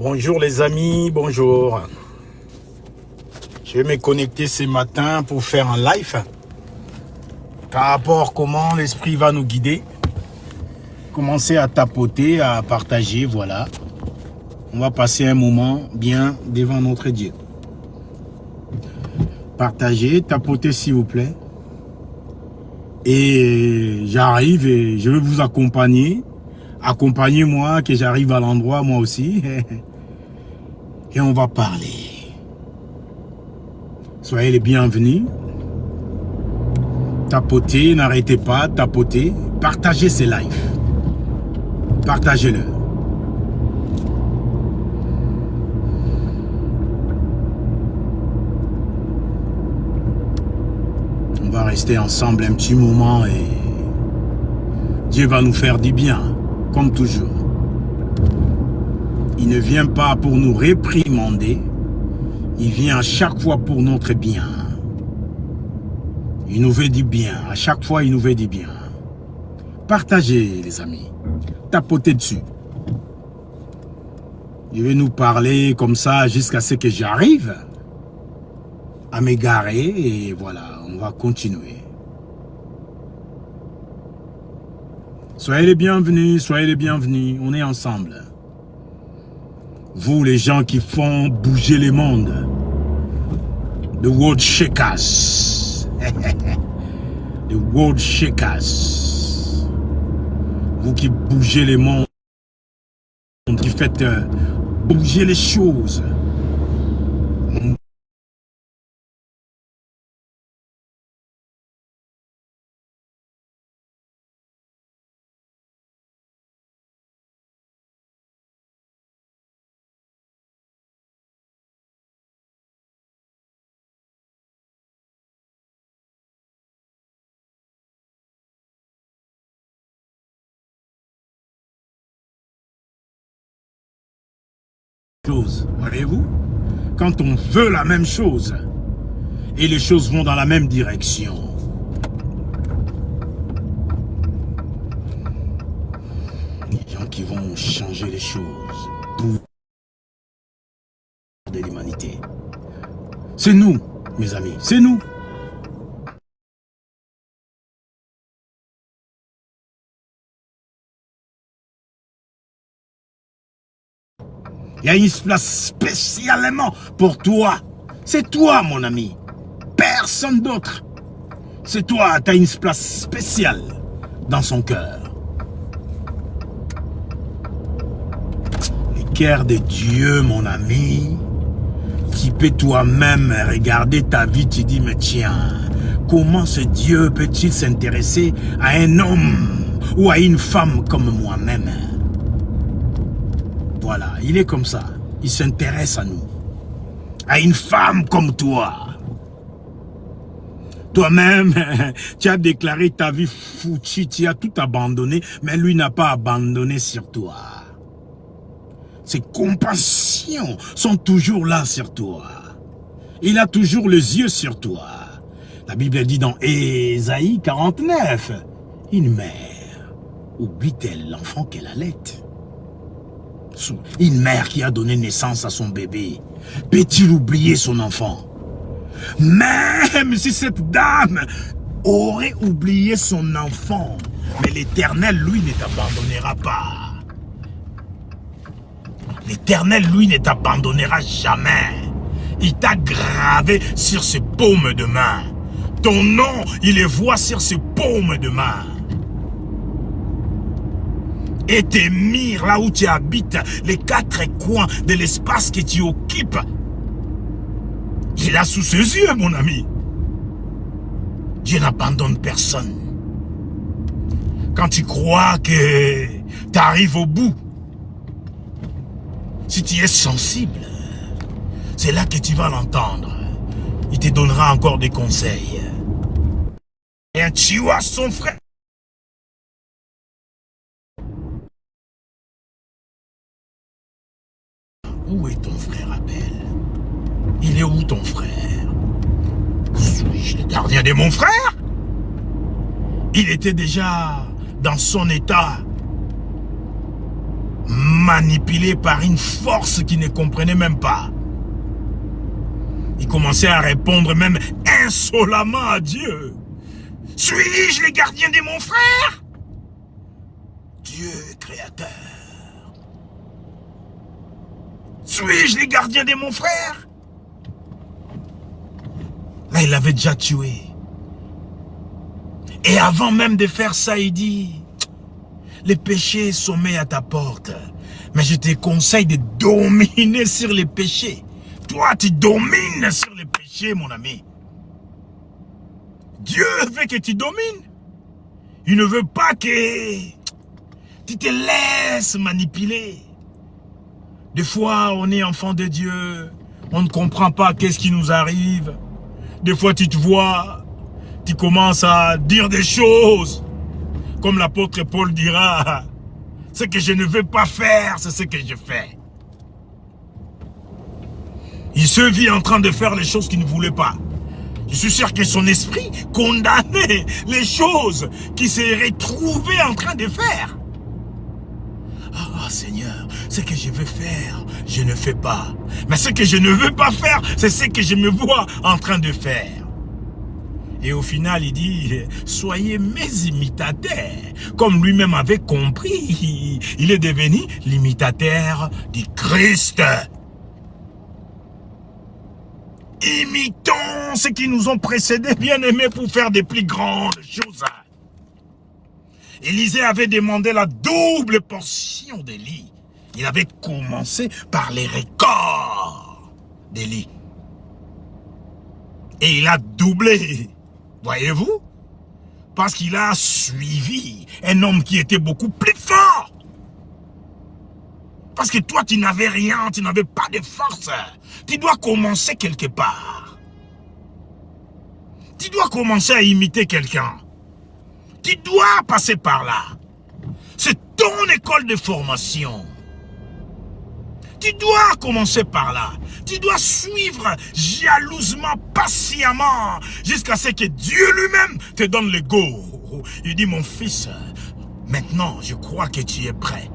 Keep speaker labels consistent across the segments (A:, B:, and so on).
A: Bonjour les amis, bonjour. Je vais me connecter ce matin pour faire un live par rapport à comment l'esprit va nous guider. Commencer à tapoter, à partager, voilà. On va passer un moment bien devant notre Dieu. Partagez, tapotez s'il vous plaît. Et j'arrive et je vais vous accompagner. Accompagnez-moi que j'arrive à l'endroit moi aussi. Et on va parler. Soyez les bienvenus. Tapotez, n'arrêtez pas, tapotez. Partagez ces lives. Partagez-le. On va rester ensemble un petit moment et Dieu va nous faire du bien, comme toujours. Il ne vient pas pour nous réprimander, il vient à chaque fois pour notre bien. Il nous veut du bien, à chaque fois il nous veut du bien. Partagez les amis, tapotez dessus. Il veut nous parler comme ça jusqu'à ce que j'arrive à m'égarer et voilà, on va continuer. Soyez les bienvenus, on est ensemble. Vous les gens qui font bouger le monde, the world shakers, the world shakers, vous qui bougez le monde, qui faites bouger les choses. Voyez-vous, quand on veut la même chose et les choses vont dans la même direction, les gens qui vont changer les choses pour de l'humanité, c'est nous, mes amis, c'est nous. Il y a une place spécialement pour toi. C'est toi, mon ami. Personne d'autre. C'est toi, tu as une place spéciale dans son cœur. Le cœur de Dieu, mon ami, qui peut toi-même regarder ta vie, tu dis, mais tiens, comment ce Dieu peut-il s'intéresser à un homme ou à une femme comme moi-même? Voilà, il est comme ça. Il s'intéresse à nous. À une femme comme toi. Toi-même, tu as déclaré ta vie foutue, tu as tout abandonné, mais lui n'a pas abandonné sur toi. Ses compassions sont toujours là sur toi. Il a toujours les yeux sur toi. La Bible dit dans Ésaïe 49, une mère oublie-t-elle l'enfant qu'elle allait? Une mère qui a donné naissance à son bébé, peut-il oublier son enfant? Même si cette dame aurait oublié son enfant, mais l'Éternel, lui, ne t'abandonnera pas. L'Éternel, lui, ne t'abandonnera jamais. Il t'a gravé sur ses paumes de main. Ton nom, il le voit sur ses paumes de main. Et tes murs, là où tu habites, les quatre coins de l'espace que tu occupes, il a sous ses yeux, mon ami. Dieu n'abandonne personne. Quand tu crois que tu arrives au bout, si tu es sensible, c'est là que tu vas l'entendre. Il te donnera encore des conseils. Et tu as son frère. Où est ton frère Abel? Il est où ton frère? Suis-je le gardien de mon frère? Il était déjà dans son état manipulé par une force qu'il ne comprenait même pas. Il commençait à répondre même insolemment à Dieu. Suis-je le gardien de mon frère? Dieu créateur. Suis-je le gardien de mon frère? Là, il l'avait déjà tué. Et avant même de faire ça, il dit, les péchés sommeillent à ta porte. Mais je te conseille de dominer sur les péchés. Toi, tu domines sur les péchés, mon ami. Dieu veut que tu domines. Il ne veut pas que tu te laisses manipuler. Des fois, on est enfant de Dieu. On ne comprend pas qu'est-ce qui nous arrive. Des fois, tu te vois, tu commences à dire des choses. Comme l'apôtre Paul dira, ce que je ne veux pas faire, c'est ce que je fais. Il se vit en train de faire les choses qu'il ne voulait pas. Je suis sûr que son esprit condamnait les choses qu'il s'est retrouvé en train de faire. Ah, Seigneur, ce que je veux faire, je ne fais pas. Mais ce que je ne veux pas faire, c'est ce que je me vois en train de faire. Et au final, il dit, soyez mes imitateurs. Comme lui-même avait compris, il est devenu l'imitateur du Christ. Imitons ceux qui nous ont précédés, bien-aimés, pour faire des plus grandes choses. Élisée avait demandé la double portion d'Élie. Il avait commencé par les records d'Élie. Et il a doublé. Voyez-vous? Parce qu'il a suivi un homme qui était beaucoup plus fort. Parce que toi, tu n'avais rien, tu n'avais pas de force. Tu dois commencer quelque part. Tu dois commencer à imiter quelqu'un. Tu dois passer par là. C'est ton école de formation. Tu dois commencer par là. Tu dois suivre jalousement, patiemment, jusqu'à ce que Dieu lui-même te donne le go. Il dit, mon fils, maintenant, je crois que tu es prêt.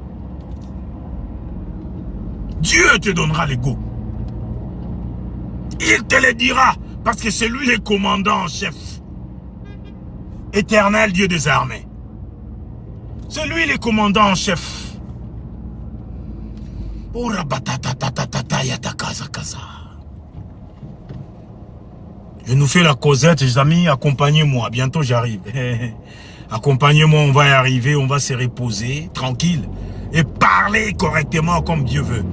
A: Dieu te donnera le go. Il te le dira, parce que c'est lui le commandant en chef. Éternel Dieu des armées. C'est lui le commandant en chef. Je nous fais la causette, les amis, accompagnez-moi, bientôt j'arrive. Accompagnez-moi, on va y arriver, on va se reposer, tranquille, et parler correctement comme Dieu veut.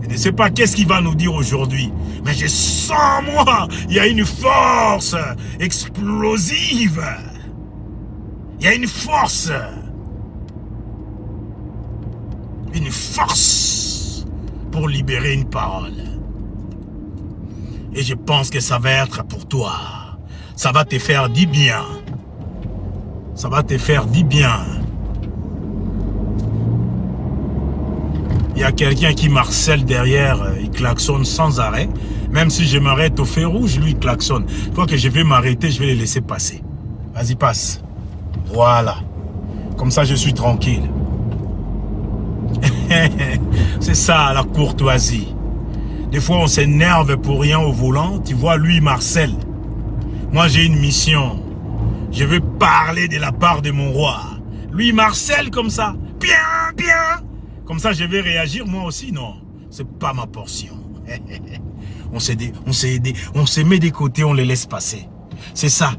A: Je ne sais pas qu'est-ce qu'il va nous dire aujourd'hui, mais je sens, moi, il y a une force explosive. Il y a une force pour libérer une parole. Et je pense que ça va être pour toi. Ça va te faire du bien. Ça va te faire du bien. Il y a quelqu'un qui m'harcèle derrière, il klaxonne sans arrêt. Même si je m'arrête au feu rouge, lui il klaxonne. Je crois que je vais m'arrêter, je vais les laisser passer. Vas-y, passe. Voilà. Comme ça, je suis tranquille. C'est ça, la courtoisie. Des fois, on s'énerve pour rien au volant. Tu vois, lui, il m'harcèle. Moi, j'ai une mission. Je veux parler de la part de mon roi. Lui, il m'harcèle comme ça. Bien, bien. Comme ça, je vais réagir moi aussi. Non, c'est pas ma portion. On se met des côtés, on les laisse passer. C'est ça.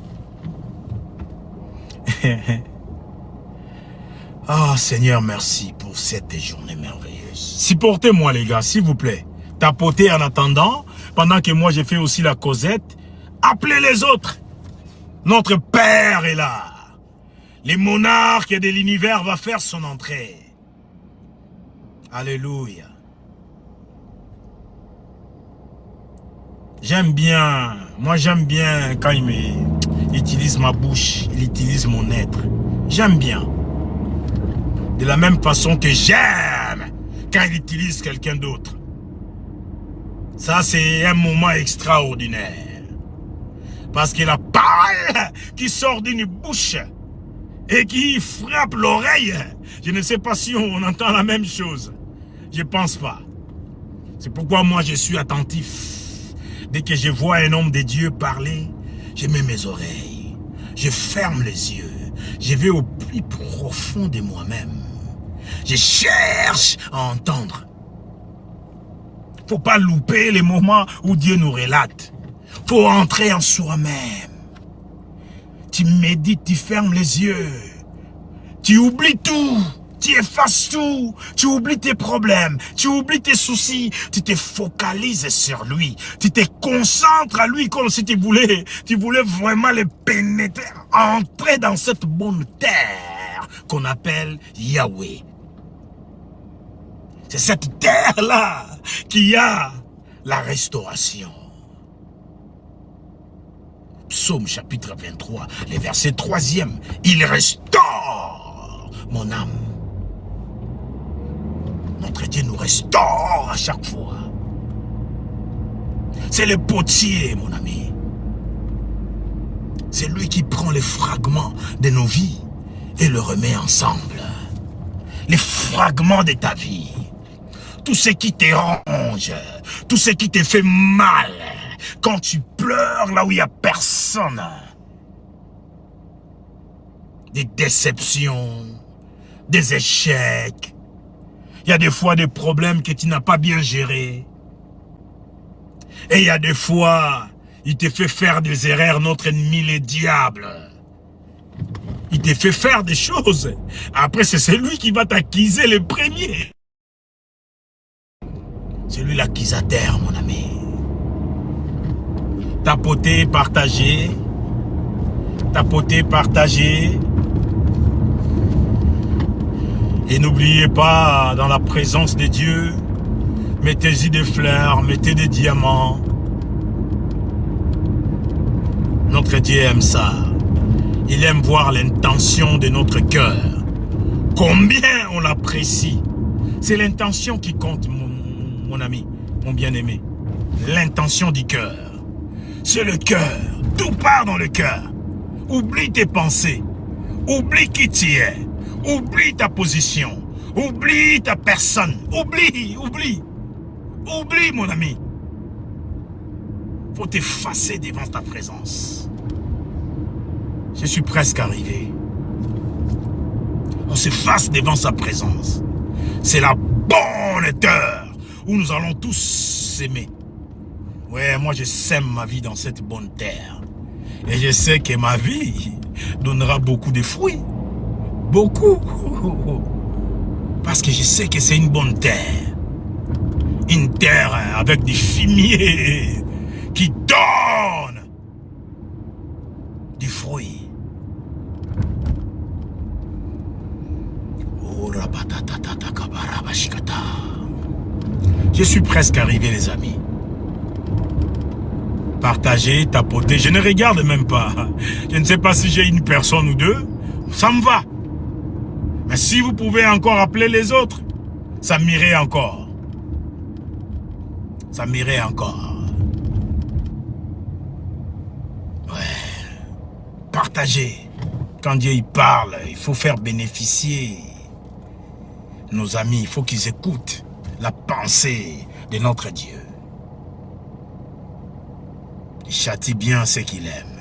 A: Ah, Seigneur, merci pour cette journée merveilleuse. Supportez-moi, les gars, s'il vous plaît. Tapotez en attendant, pendant que moi, j'ai fait aussi la causette. Appelez les autres. Notre Père est là. Le monarque de l'univers va faire son entrée. Alléluia. J'aime bien, moi j'aime bien quand il utilise ma bouche, il utilise mon être. J'aime bien. De la même façon que j'aime quand il utilise quelqu'un d'autre. Ça, c'est un moment extraordinaire. Parce que la parole qui sort d'une bouche et qui frappe l'oreille. Je ne sais pas si on entend la même chose. Je pense pas. C'est pourquoi moi je suis attentif. Dès que je vois un homme de Dieu parler, je mets mes oreilles. Je ferme les yeux. Je vais au plus profond de moi-même. Je cherche à entendre. Faut pas louper les moments où Dieu nous relate. Faut entrer en soi-même. Tu médites, tu fermes les yeux. Tu oublies tout. Tu effaces tout. Tu oublies tes problèmes. Tu oublies tes soucis. Tu te focalises sur lui. Tu te concentres à lui comme si tu voulais vraiment le pénétrer, entrer dans cette bonne terre qu'on appelle Yahweh. C'est cette terre-là qui a la restauration. Psaume chapitre 23, le verset 3e. Il restaure mon âme. Notre Dieu nous restaure à chaque fois. C'est le potier, mon ami. C'est lui qui prend les fragments de nos vies et le remet ensemble. Les fragments de ta vie. Tout ce qui te ronge, tout ce qui te fait mal, quand tu pleures là où il n'y a personne. Des déceptions, des échecs. Il y a des fois des problèmes que tu n'as pas bien gérés. Et il y a des fois, il te fait faire des erreurs, notre ennemi, le diable. Il te fait faire des choses. Après, c'est celui qui va t'accuser le premier. C'est lui l'accusateur, mon ami. Tapoter, partager. Tapoter, partager. Et n'oubliez pas, dans la présence de Dieu, mettez-y des fleurs, mettez des diamants. Notre Dieu aime ça. Il aime voir l'intention de notre cœur. Combien on l'apprécie. C'est l'intention qui compte, mon ami, mon bien-aimé. L'intention du cœur. C'est le cœur. Tout part dans le cœur. Oublie tes pensées. Oublie qui tu es. Oublie ta position. Oublie ta personne. Oublie, mon ami. Faut t'effacer devant ta présence. Je suis presque arrivé. On s'efface devant sa présence. C'est la bonne heure où nous allons tous s'aimer. Ouais, moi je sème ma vie dans cette bonne terre. Et je sais que ma vie donnera beaucoup de fruits. Beaucoup. Parce que je sais que c'est une bonne terre. Une terre avec des fumiers qui donnent des fruits. Je suis presque arrivé, les amis. Partager, tapoter, je ne regarde même pas. Je ne sais pas si j'ai une personne ou deux. Ça me va. Mais si vous pouvez encore appeler les autres, ça m'irait encore. Ça m'irait encore. Ouais. Partager. Quand Dieu y parle, il faut faire bénéficier nos amis. Il faut qu'ils écoutent la pensée de notre Dieu. Il châtie bien ceux qu'il aime.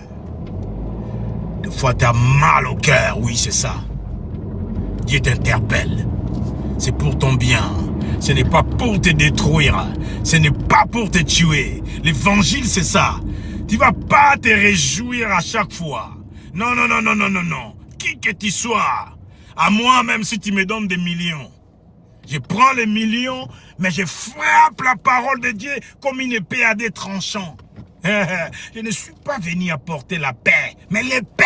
A: Des fois, tu as mal au cœur. Oui, c'est ça. Dieu t'interpelle. C'est pour ton bien. Ce n'est pas pour te détruire. Ce n'est pas pour te tuer. L'évangile, c'est ça. Tu ne vas pas te réjouir à chaque fois. Non, non, non, non, non, non, non. Qui que tu sois. À moi, même si tu me donnes des millions. Je prends les millions, mais je frappe la parole de Dieu comme une épée à des tranchants. Je ne suis pas venu apporter la paix, mais l'épée.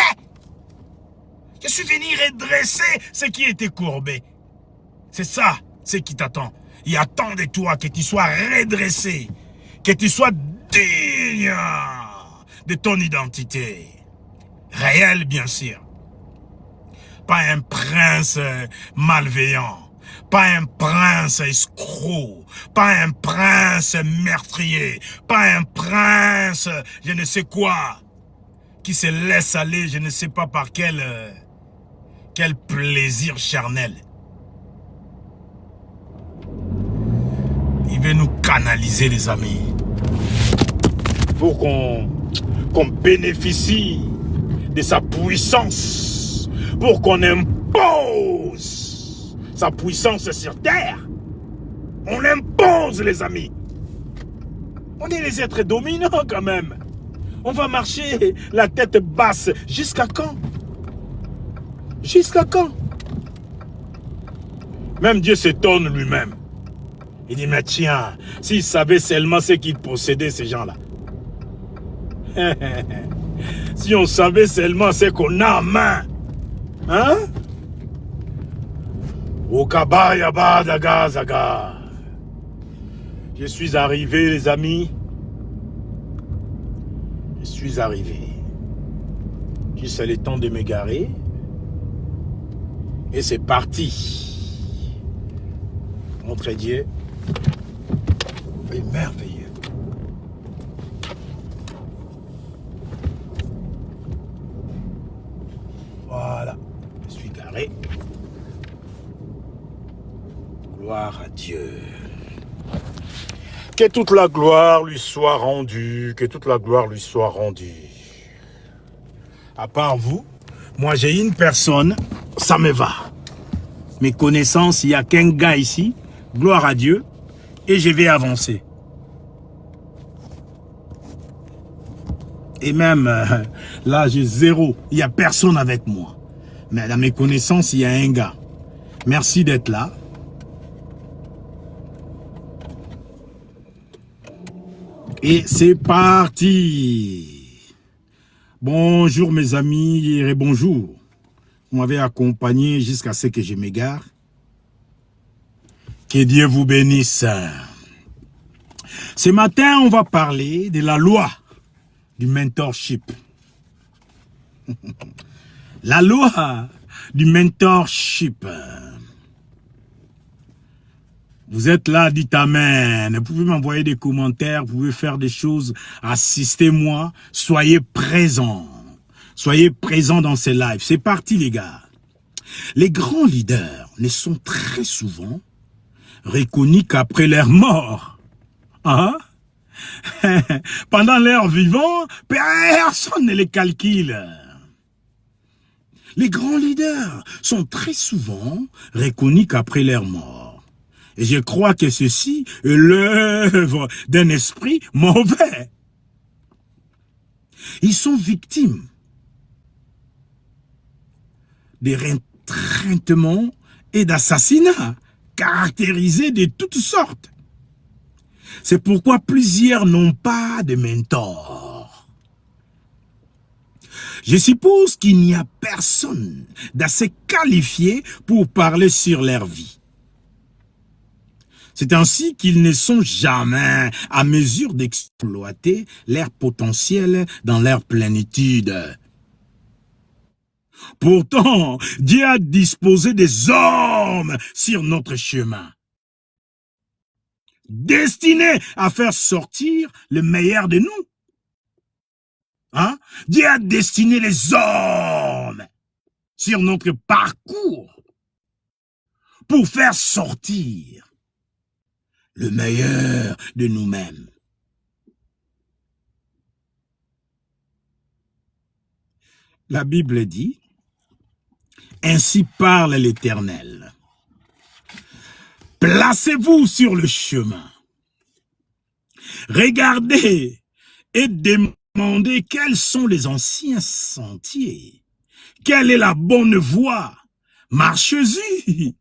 A: Je suis venu redresser ce qui était courbé. C'est ça, ce qui t'attend. Il attend de toi que tu sois redressé, que tu sois digne de ton identité. Réelle, bien sûr. Pas un prince malveillant. Pas un prince escroc, pas un prince meurtrier, pas un prince je ne sais quoi, qui se laisse aller je ne sais pas par quel Quel plaisir charnel. Il veut nous canaliser, les amis. Pour qu'on bénéficie de sa puissance. Pour qu'on impose sa puissance sur terre. On l'impose, les amis. On est les êtres dominants quand même. On va marcher la tête basse. Jusqu'à quand? Jusqu'à quand? Même Dieu s'étonne lui-même. Il dit, mais tiens, s'il savait seulement ce qu'ils possédaient, ces gens-là. Si on savait seulement ce qu'on a en main. Hein? Okaba daga zaga. Je suis arrivé, les amis. Je suis arrivé. Juste le temps de m'égarer. Et c'est parti. Montre Dieu. C'est merveilleux. Voilà. Je suis garé. Gloire à Dieu. Que toute la gloire lui soit rendue. Que toute la gloire lui soit rendue. À part vous, moi j'ai une personne, ça me va. Mes connaissances, il n'y a qu'un gars ici. Gloire à Dieu. Et je vais avancer. Et même, là j'ai zéro. Il n'y a personne avec moi. Mais dans mes connaissances, il y a un gars. Merci d'être là. Et c'est parti. Bonjour mes amis et bonjour. Vous m'avez accompagné jusqu'à ce que je m'égare. Que Dieu vous bénisse. Ce matin, on va parler de la loi du mentorship. La loi du mentorship. Vous êtes là, dites Amen. Vous pouvez m'envoyer des commentaires, vous pouvez faire des choses. Assistez-moi, soyez présents. Soyez présents dans ces lives. C'est parti les gars. Les grands leaders ne sont très souvent reconnus qu'après leur mort. Hein? Pendant leur vivant, personne ne les calcule. Les grands leaders sont très souvent reconnus qu'après leur mort. Et je crois que ceci est l'œuvre d'un esprit mauvais. Ils sont victimes des retraitements et d'assassinats caractérisés de toutes sortes. C'est pourquoi plusieurs n'ont pas de mentor. Je suppose qu'il n'y a personne d'assez qualifié pour parler sur leur vie. C'est ainsi qu'ils ne sont jamais à mesure d'exploiter leur potentiel dans leur plénitude. Pourtant, Dieu a disposé des hommes sur notre chemin, destinés à faire sortir le meilleur de nous. Hein? Dieu a destiné les hommes sur notre parcours pour faire sortir le meilleur de nous-mêmes. La Bible dit, ainsi parle l'Éternel. Placez-vous sur le chemin. Regardez et demandez quels sont les anciens sentiers. Quelle est la bonne voie? Marchez-y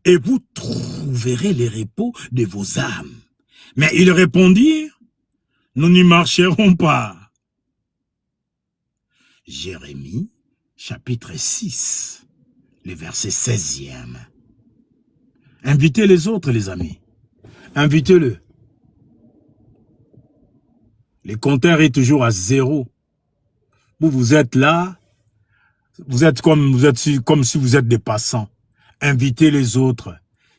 A: et vous trouverez les repos de vos âmes. Mais ils répondirent, nous n'y marcherons pas. Jérémie, chapitre 6, le verset 16e. Invitez les autres, les amis. Invitez-le. Le compteur est toujours à 0. Vous êtes là, vous êtes comme si vous êtes des passants. Invitez les autres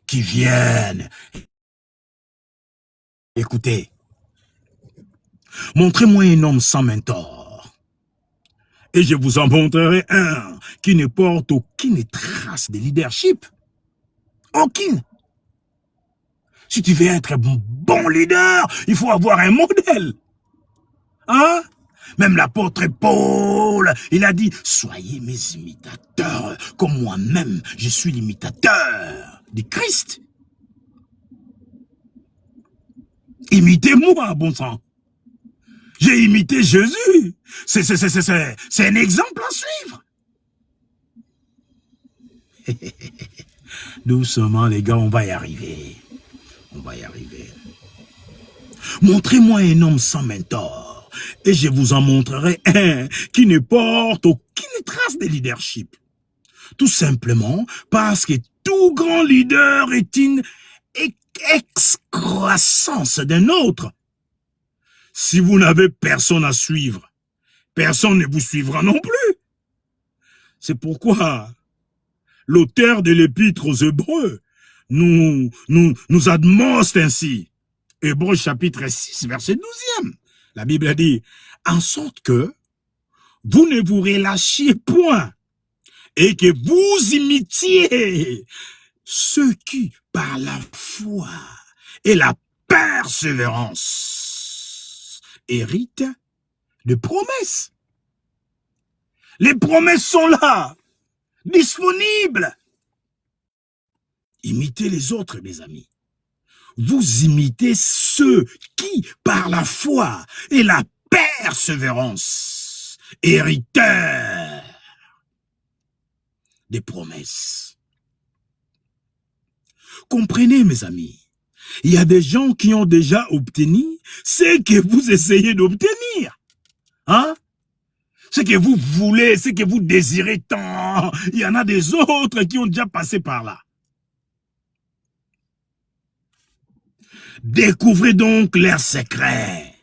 A: qui viennent. Écoutez, montrez-moi un homme sans mentor. Et je vous en montrerai un qui ne porte aucune trace de leadership. Aucune. Si tu veux être un bon leader, il faut avoir un modèle. Hein? Même l'apôtre Paul, il a dit, soyez mes imitateurs, comme moi-même, je suis l'imitateur du Christ. Imitez-moi, bon sang. J'ai imité Jésus. C'est un exemple à suivre. Doucement, les gars, on va y arriver. On va y arriver. Montrez-moi un homme sans mentor, et je vous en montrerai un qui ne porte aucune trace de leadership. Tout simplement parce que tout grand leader est une excroissance d'un autre. Si vous n'avez personne à suivre, personne ne vous suivra non plus. C'est pourquoi l'auteur de l'épître aux Hébreux nous admonce ainsi. Hébreux chapitre 6, verset 12e. La Bible a dit, en sorte que vous ne vous relâchiez point et que vous imitiez ceux qui, par la foi et la persévérance, héritent de promesses. Les promesses sont là, disponibles. Imitez les autres, mes amis. Vous imitez ceux qui, par la foi et la persévérance, hériteurs des promesses. Comprenez, mes amis, il y a des gens qui ont déjà obtenu ce que vous essayez d'obtenir. Hein? Ce que vous voulez, ce que vous désirez tant, il y en a des autres qui ont déjà passé par là. Découvrez donc leurs secrets.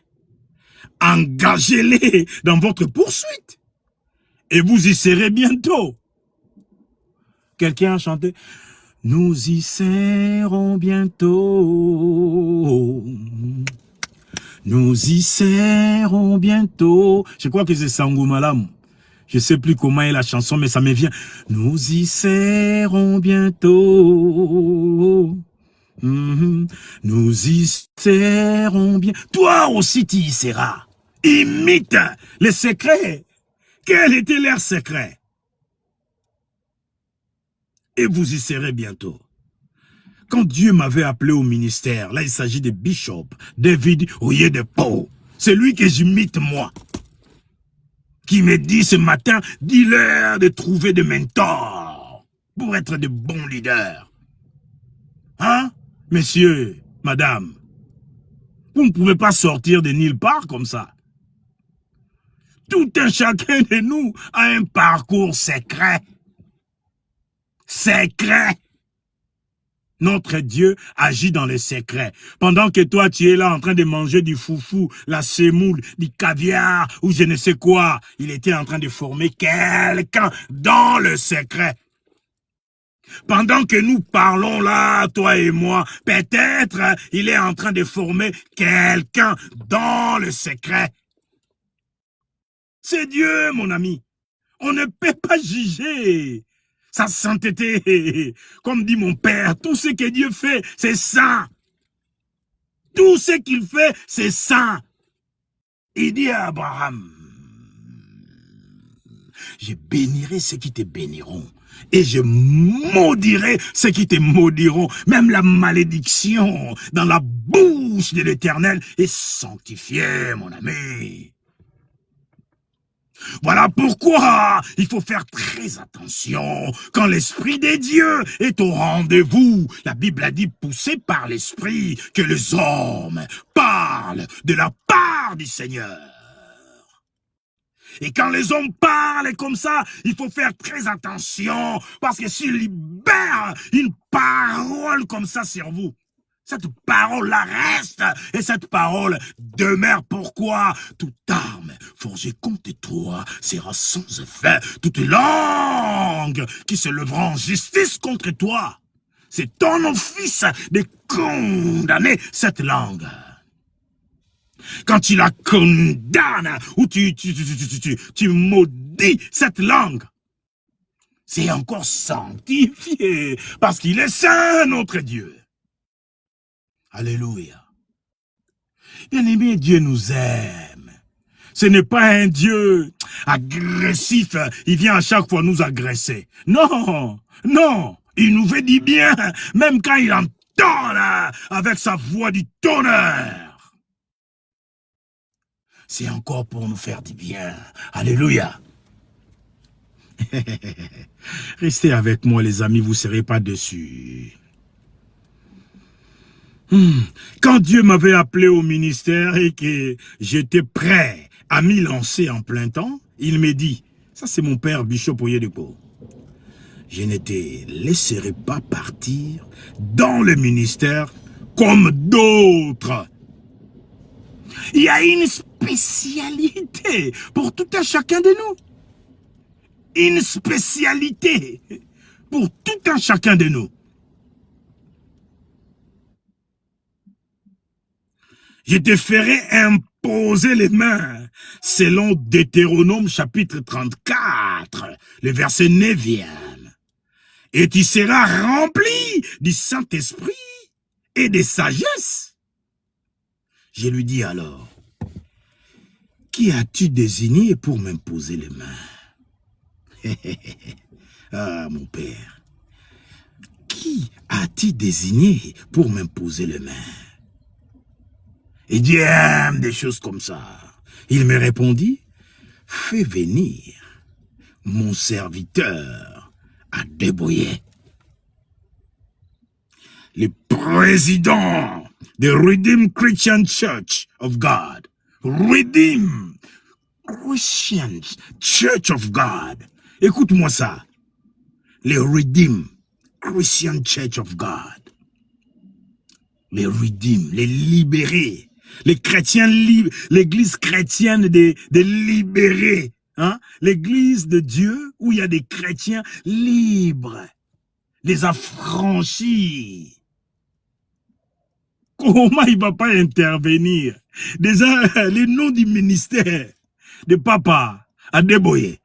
A: Engagez-les dans votre poursuite. Et vous y serez bientôt. Quelqu'un a chanté « Nous y serons bientôt. Nous y serons bientôt. » Je crois que c'est Sango Malam. Je ne sais plus comment est la chanson, mais ça me vient. « Nous y serons bientôt. Nous y serons bien. » Toi aussi tu y seras. Imite les secrets. Quel était leur secret? Et vous y serez bientôt. Quand Dieu m'avait appelé au ministère, là il s'agit de Bishop David Oyedepo. C'est lui que j'imite moi. Qui me dit ce matin, dis-leur de trouver des mentors pour être de bons leaders. Hein? Messieurs, madame, vous ne pouvez pas sortir de nulle part comme ça. Tout un chacun de nous a un parcours secret. Secret. Notre Dieu agit dans les secrets. Pendant que toi, tu es là en train de manger du foufou, la semoule, du caviar ou je ne sais quoi, il était en train de former quelqu'un dans le secret. Pendant que nous parlons là, toi et moi, peut-être il est en train de former quelqu'un dans le secret. C'est Dieu, mon ami. On ne peut pas juger sa sainteté. Comme dit mon père, tout ce que Dieu fait, c'est saint. Tout ce qu'il fait, c'est saint. Il dit à Abraham, je bénirai ceux qui te béniront. Et je maudirai ceux qui te maudiront. Même la malédiction dans la bouche de l'Éternel est sanctifiée, mon ami. Voilà pourquoi il faut faire très attention quand l'Esprit de Dieu est au rendez-vous. La Bible a dit, poussé par l'Esprit, que les hommes parlent de la part du Seigneur. Et quand les hommes parlent comme ça, il faut faire très attention, parce que s'ils libèrent une parole comme ça sur vous, cette parole-là reste, et cette parole demeure. Pourquoi? Toute arme forgée contre toi sera sans effet. Toute langue qui se lèvera en justice contre toi, c'est ton office de condamner cette langue. Quand tu la condamnes, ou tu maudis dit cette langue, c'est encore sanctifié, parce qu'il est saint, notre Dieu. Alléluia. Bien-aimé, Dieu nous aime. Ce n'est pas un Dieu agressif, il vient à chaque fois nous agresser. Non, non, il nous fait du bien, même quand il entend là, avec sa voix du tonnerre. C'est encore pour nous faire du bien. Alléluia. Restez avec moi les amis, vous ne serez pas déçus. Quand Dieu m'avait appelé au ministère et que j'étais prêt à m'y lancer en plein temps, il me dit, ça c'est mon père Bishop Oyedepo, je ne te laisserai pas partir dans le ministère comme d'autres. Il y a une spécialité pour tout un chacun de nous. Une spécialité pour tout un chacun de nous. Je te ferai imposer les mains, selon Deutéronome chapitre 34, le verset 9e. Et tu seras rempli du Saint-Esprit et de sagesse. Je lui dis alors, qui as-tu désigné pour m'imposer les mains? Ah, mon père, qui as-tu désigné pour m'imposer les mains? Et Dieu aime des choses comme ça. Il me répondit, fais venir mon serviteur à Adeboye, le président de Redeemed Christian Church of God. Redeemed Christian Church of God. Écoute-moi ça. Le Redeemed Christian Church of God. Les Redeemed, les libérés. Les chrétiens libres, l'église chrétienne des libérés. Hein? L'église de Dieu où il y a des chrétiens libres. Les affranchis. Comment il ne va pas intervenir? Déjà, les noms du ministère de Papa Adeboye.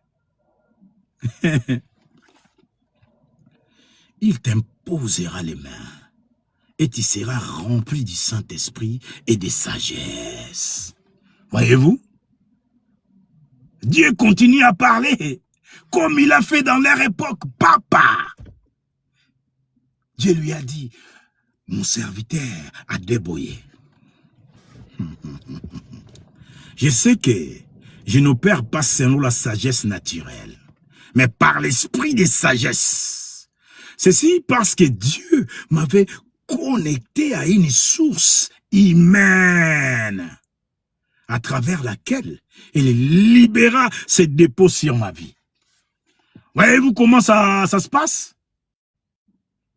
A: Il t'imposera les mains. Et tu seras rempli du Saint-Esprit et de sagesse. Voyez-vous? Dieu continue à parler, comme il a fait dans leur époque, Papa. Dieu lui a dit, mon serviteur Adeboye. Je sais que je n'opère pas selon la sagesse naturelle, mais par l'esprit de sagesse. Ceci parce que Dieu m'avait connecté à une source humaine à travers laquelle il libéra ses dépôts sur ma vie. Voyez-vous comment ça se passe?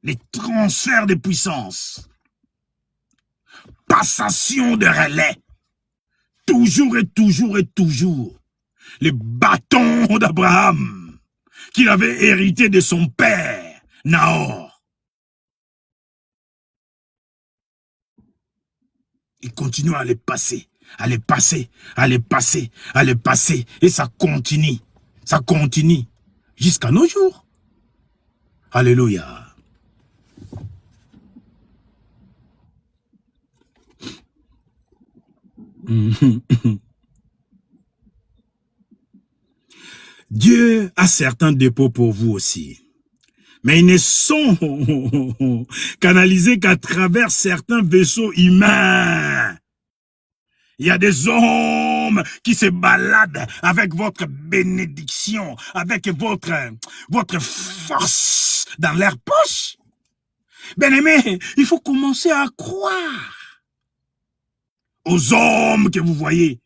A: Les transferts de puissance, passation de relais, toujours et toujours et toujours. Les bâtons d'Abraham qu'il avait hérité de son père, Nahor. Il continue à les passer, à les passer, à les passer, à les passer. Et ça continue jusqu'à nos jours. Alléluia. Dieu a certains dépôts pour vous aussi. Mais ils ne sont canalisés qu'à travers certains vaisseaux humains. Il y a des hommes qui se baladent avec votre bénédiction, avec votre force dans leur poche. Bien-aimé, il faut commencer à croire aux hommes que vous voyez.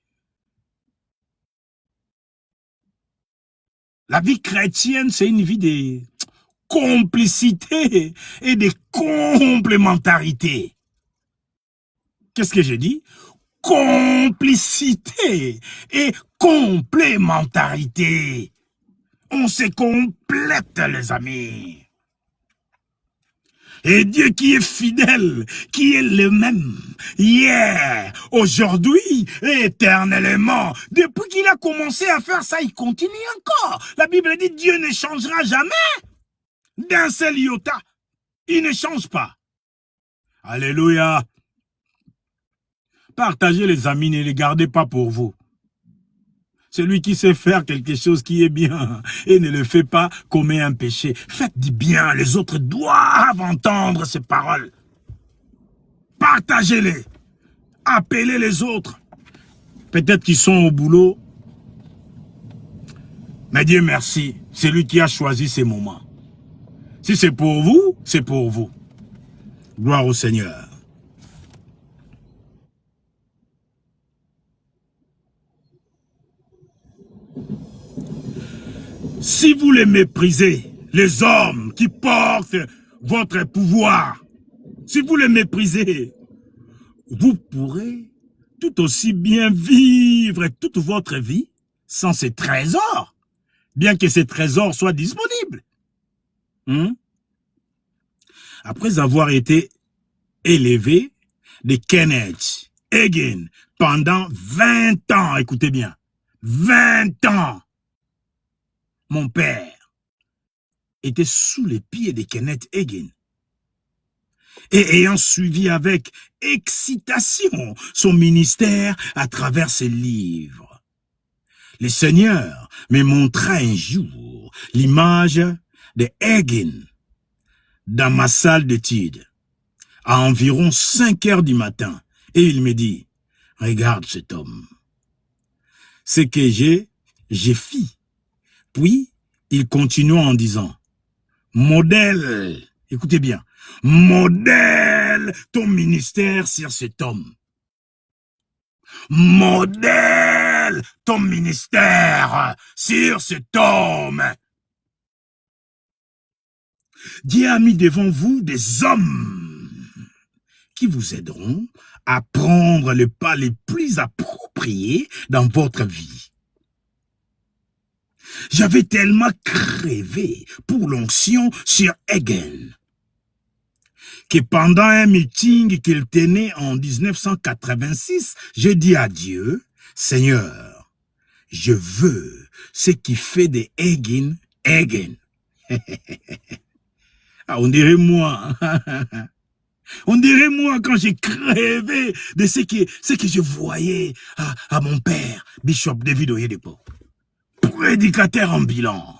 A: La vie chrétienne, c'est une vie de complicité et de complémentarité. Qu'est-ce que j'ai dit? Complicité et complémentarité. On se complète, les amis. Et Dieu qui est fidèle, qui est le même, hier, aujourd'hui et éternellement. Depuis qu'il a commencé à faire ça, il continue encore. La Bible dit Dieu ne changera jamais d'un seul iota. Il ne change pas. Alléluia. Partagez les amis, ne les gardez pas pour vous. Celui qui sait faire quelque chose qui est bien et ne le fait pas commet un péché. Faites du bien, les autres doivent entendre ces paroles. Partagez-les. Appelez les autres. Peut-être qu'ils sont au boulot. Mais Dieu merci, c'est lui qui a choisi ces moments. Si c'est pour vous, c'est pour vous. Gloire au Seigneur. Si vous les méprisez, les hommes qui portent votre pouvoir, si vous les méprisez, vous pourrez tout aussi bien vivre toute votre vie sans ces trésors, bien que ces trésors soient disponibles. Après avoir été élevé de Kenneth Hagin pendant 20 ans, écoutez bien, 20 ans, mon père était sous les pieds de Kenneth Hagin. Et ayant suivi avec excitation son ministère à travers ses livres, le Seigneur me montra un jour l'image de Hagin dans ma salle d'études à environ 5 heures du matin. Et il me dit, regarde cet homme. Ce que j'ai fait. Puis, il continua en disant, modèle, écoutez bien, modèle ton ministère sur cet homme. Modèle ton ministère sur cet homme. Dieu a mis devant vous des hommes qui vous aideront à prendre les pas les plus appropriés dans votre vie. J'avais tellement crevé pour l'onction sur Hagin que pendant un meeting qu'il tenait en 1986, j'ai dit à Dieu, Seigneur, je veux ce qui fait de Hagin, Hagin. Ah, on dirait moi. On dirait moi quand j'ai crevé de ce que je voyais à mon père, Bishop David Oyedepo. Prédicateur ambulant.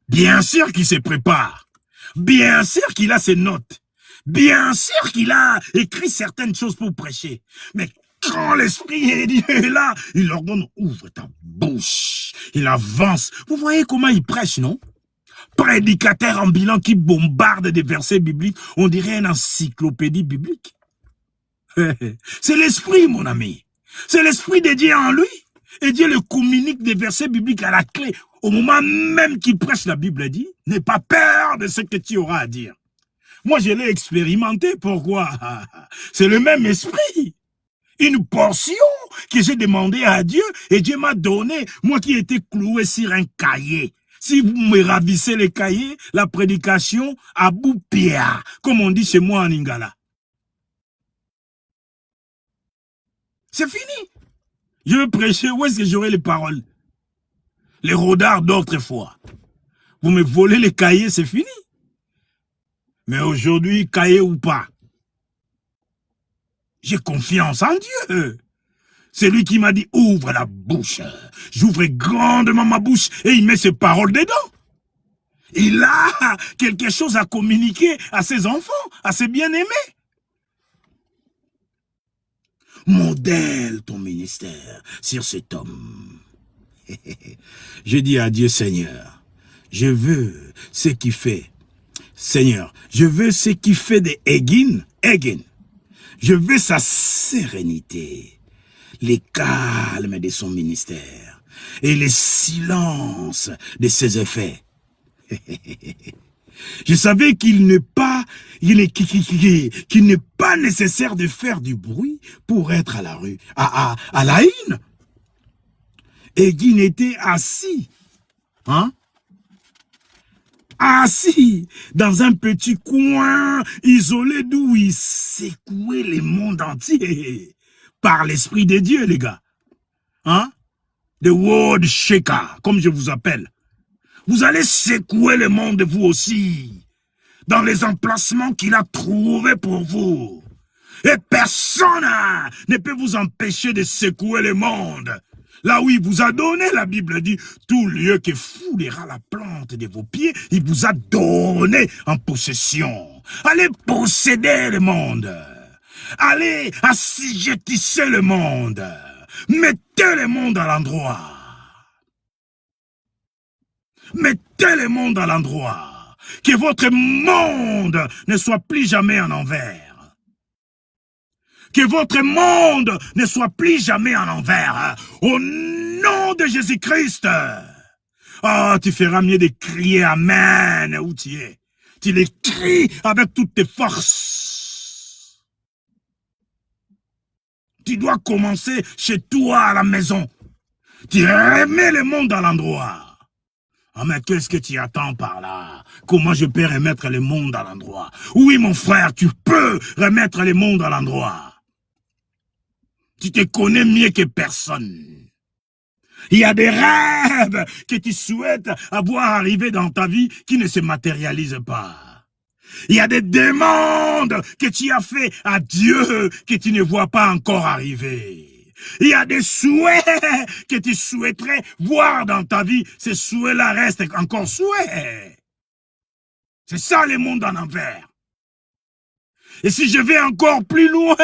A: Bien sûr qu'il se prépare. Bien sûr qu'il a ses notes. Bien sûr qu'il a écrit certaines choses pour prêcher. Mais quand l'Esprit de Dieu est là, il leur donne, ouvre ta bouche. Il avance. Vous voyez comment il prêche, non? Prédicateur ambulant qui bombarde des versets bibliques. On dirait une encyclopédie biblique. C'est l'Esprit, mon ami. C'est l'Esprit de Dieu en lui. Et Dieu le communique des versets bibliques à la clé. Au moment même qu'il prêche, la Bible dit, n'aie pas peur de ce que tu auras à dire. Moi, je l'ai expérimenté. Pourquoi? C'est le même esprit. Une portion que j'ai demandé à Dieu et Dieu m'a donné, moi qui étais cloué sur un cahier. Si vous me ravissez les cahiers, la prédication à bout pia, comme on dit chez moi en Lingala. C'est fini. Je veux prêcher, où est-ce que j'aurai les paroles? Les rodards d'autrefois. Vous me volez les cahiers, c'est fini. Mais aujourd'hui, cahier ou pas, j'ai confiance en Dieu. C'est lui qui m'a dit, ouvre la bouche. J'ouvre grandement ma bouche et il met ses paroles dedans. Il a quelque chose à communiquer à ses enfants, à ses bien-aimés. Modèle ton ministère sur cet homme. Je dis à Dieu, Seigneur, je veux ce qui fait. Seigneur, je veux ce qui fait de Hagin. Je veux sa sérénité, les calmes de son ministère et les silences de ses effets. Je savais qu'il n'est pas nécessaire de faire du bruit pour être à la rue, à la une. Hagin était assis, assis dans un petit coin isolé d'où il secouait le monde entier par l'Esprit de Dieu, les gars. Hein? The World Shaker, comme je vous appelle. Vous allez secouer le monde vous aussi, dans les emplacements qu'il a trouvés pour vous. Et personne ne peut vous empêcher de secouer le monde. Là où il vous a donné, la Bible dit, tout lieu qui foulera la plante de vos pieds, il vous a donné en possession. Allez posséder le monde. Allez assujettisser le monde. Mettez le monde à l'endroit. Mettez le monde à l'endroit. Que votre monde ne soit plus jamais en envers. Que votre monde ne soit plus jamais en envers. Au nom de Jésus-Christ. Ah, tu feras mieux de crier Amen où tu es. Tu les cries avec toutes tes forces. Tu dois commencer chez toi à la maison. Tu remets le monde à l'endroit. Ah, mais qu'est-ce que tu attends par là? Comment je peux remettre le monde à l'endroit? Oui, mon frère, tu peux remettre le monde à l'endroit. Tu te connais mieux que personne. Il y a des rêves que tu souhaites avoir arrivé dans ta vie qui ne se matérialisent pas. Il y a des demandes que tu as fait à Dieu que tu ne vois pas encore arriver. Il y a des souhaits que tu souhaiterais voir dans ta vie. Ces souhaits-là restent encore souhaits. C'est ça le monde en envers. Et si je vais encore plus loin,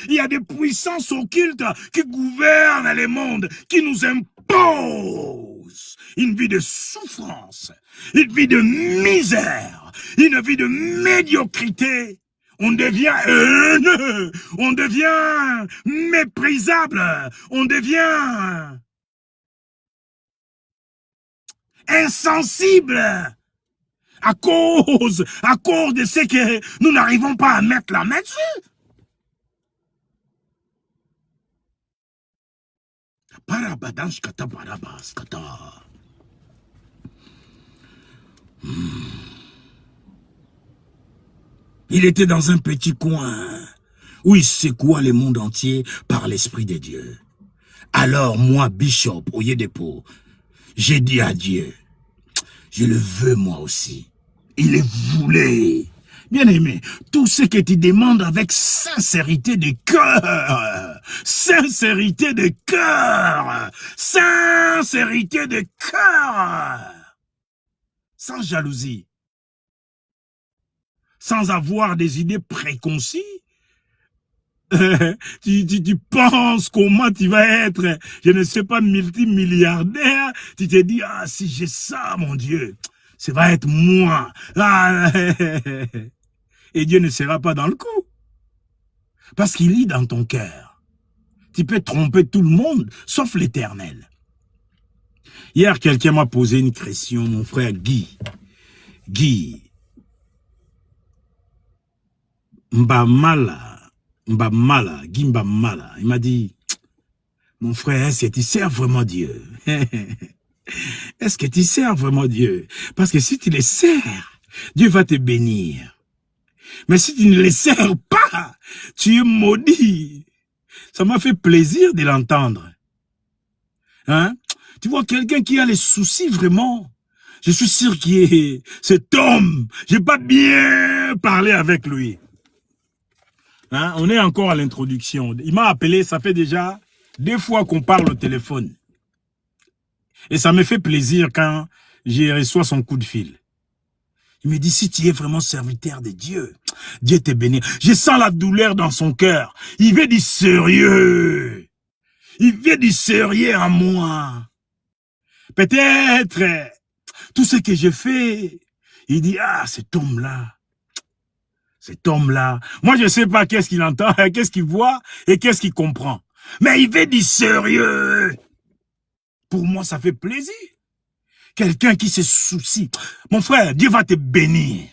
A: il y a des puissances occultes qui gouvernent le monde, qui nous imposent une vie de souffrance, une vie de misère, une vie de médiocrité. On devient haineux, on devient méprisable, on devient insensible à cause de ce que nous n'arrivons pas à mettre la main dessus. Il était dans un petit coin où il secoua le monde entier par l'Esprit de Dieu. Alors moi, Bishop Oyedepo, j'ai dit à Dieu, je le veux moi aussi. Il le voulait. Bien-aimé, tout ce que tu demandes avec sincérité de cœur, sincérité de cœur, sincérité de cœur, sans jalousie, sans avoir des idées préconçues, tu penses comment tu vas être, je ne sais pas, multimilliardaire, tu te dis, ah, si j'ai ça, mon Dieu, ça va être moi. Ah, et Dieu ne sera pas dans le coup. Parce qu'il lit dans ton cœur. Tu peux tromper tout le monde, sauf l'Éternel. Hier, quelqu'un m'a posé une question, mon frère Guy. Guy Mbamala. Guy Mbamala. Il m'a dit, mon frère, est-ce que tu sers vraiment Dieu? Est-ce que tu sers vraiment Dieu? Parce que si tu le sers, Dieu va te bénir. Mais si tu ne le sers pas, tu es maudit. Ça m'a fait plaisir de l'entendre. Hein? Tu vois, quelqu'un qui a les soucis vraiment, je suis sûr qu'il est cet homme. J'ai pas bien parlé avec lui. Hein? On est encore à l'introduction. Il m'a appelé, ça fait déjà 2 fois qu'on parle au téléphone. Et ça me fait plaisir quand j'ai reçu son coup de fil. Il me dit, si tu es vraiment serviteur de Dieu, Dieu te bénit. Je sens la douleur dans son cœur. Il veut du sérieux. Il veut du sérieux à moi. Peut-être, tout ce que j'ai fait, il dit, ah, cet homme-là, moi je ne sais pas qu'est-ce qu'il entend, qu'est-ce qu'il voit et qu'est-ce qu'il comprend. Mais il veut du sérieux. Pour moi, ça fait plaisir. Quelqu'un qui se soucie. Mon frère, Dieu va te bénir.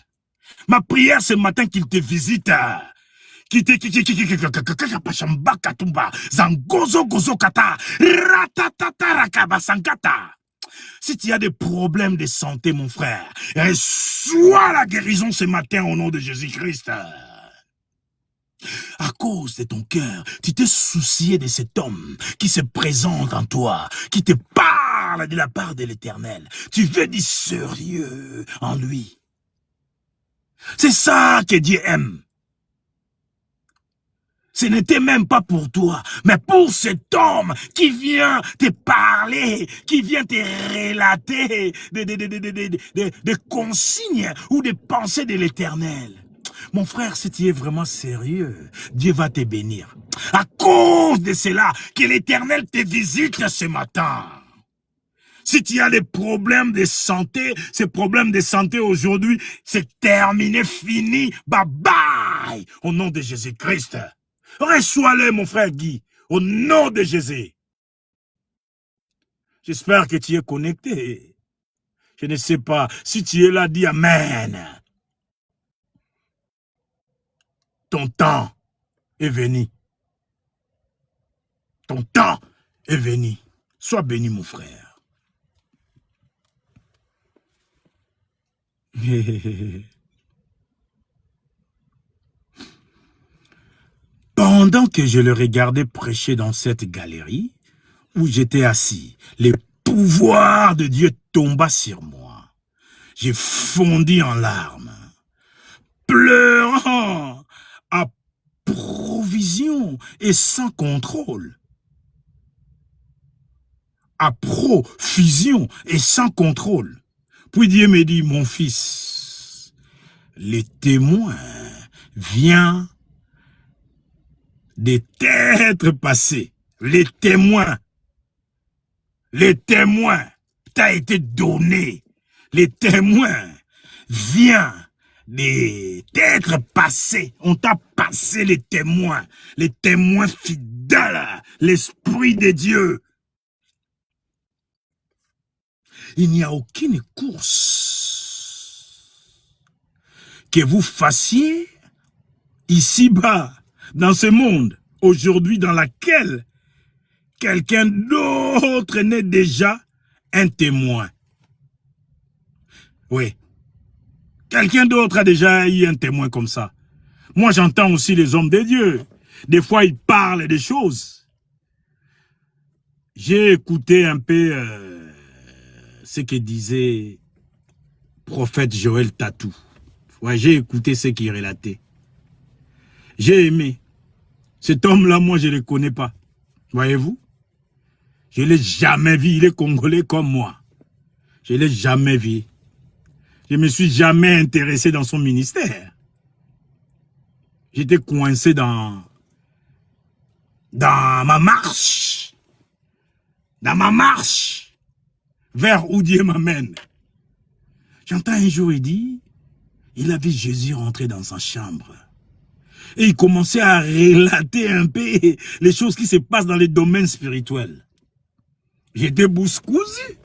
A: Ma prière ce matin qu'il te visite. Si tu as des problèmes de santé, mon frère, reçois la guérison ce matin au nom de Jésus-Christ. À cause de ton cœur, tu t'es soucié de cet homme qui se présente en toi, qui te parle de la part de l'Éternel. Tu veux du sérieux en lui. C'est ça que Dieu aime. Ce n'était même pas pour toi, mais pour cet homme qui vient te parler, qui vient te relater des consignes ou des pensées de l'Éternel. Mon frère, si tu es vraiment sérieux, Dieu va te bénir. À cause de cela, que l'Éternel te visite ce matin. Si tu as des problèmes de santé, ces problèmes de santé aujourd'hui, c'est terminé, fini, bye bye, au nom de Jésus-Christ. Reçois-les, mon frère Guy, au nom de Jésus. J'espère que tu es connecté. Je ne sais pas. Si tu es là, dis Amen. Ton temps est venu. Ton temps est venu. Sois béni, mon frère. Pendant que je le regardais prêcher dans cette galerie, où j'étais assis, le pouvoir de Dieu tomba sur moi. J'ai fondu en larmes, pleurant à provision et sans contrôle. À profusion et sans contrôle. Puis Dieu me dit, mon fils, les témoins viennent des t'être passés. Les témoins t'a été donné. Les témoins viennent d'être passés. On t'a passé les témoins fidèles, l'Esprit de Dieu. Il n'y a aucune course que vous fassiez ici-bas, dans ce monde, aujourd'hui, dans laquelle quelqu'un d'autre n'est déjà un témoin. Oui. Quelqu'un d'autre a déjà eu un témoin comme ça. Moi, j'entends aussi les hommes de Dieu. Des fois, ils parlent des choses. J'ai écouté un peu ce que disait prophète Joël Tatou. Ouais, j'ai écouté ce qu'il relatait. J'ai aimé. Cet homme-là, moi, je ne le connais pas. Voyez-vous? Je ne l'ai jamais vu. Il est congolais comme moi. Je ne l'ai jamais vu. Je ne me suis jamais intéressé dans son ministère. J'étais coincé dans ma marche. Dans ma marche. Vers où Dieu m'amène. J'entends un jour, il dit, il a vu Jésus rentrer dans sa chambre. Et il commençait à relater un peu les choses qui se passent dans les domaines spirituels. J'étais bouscousé.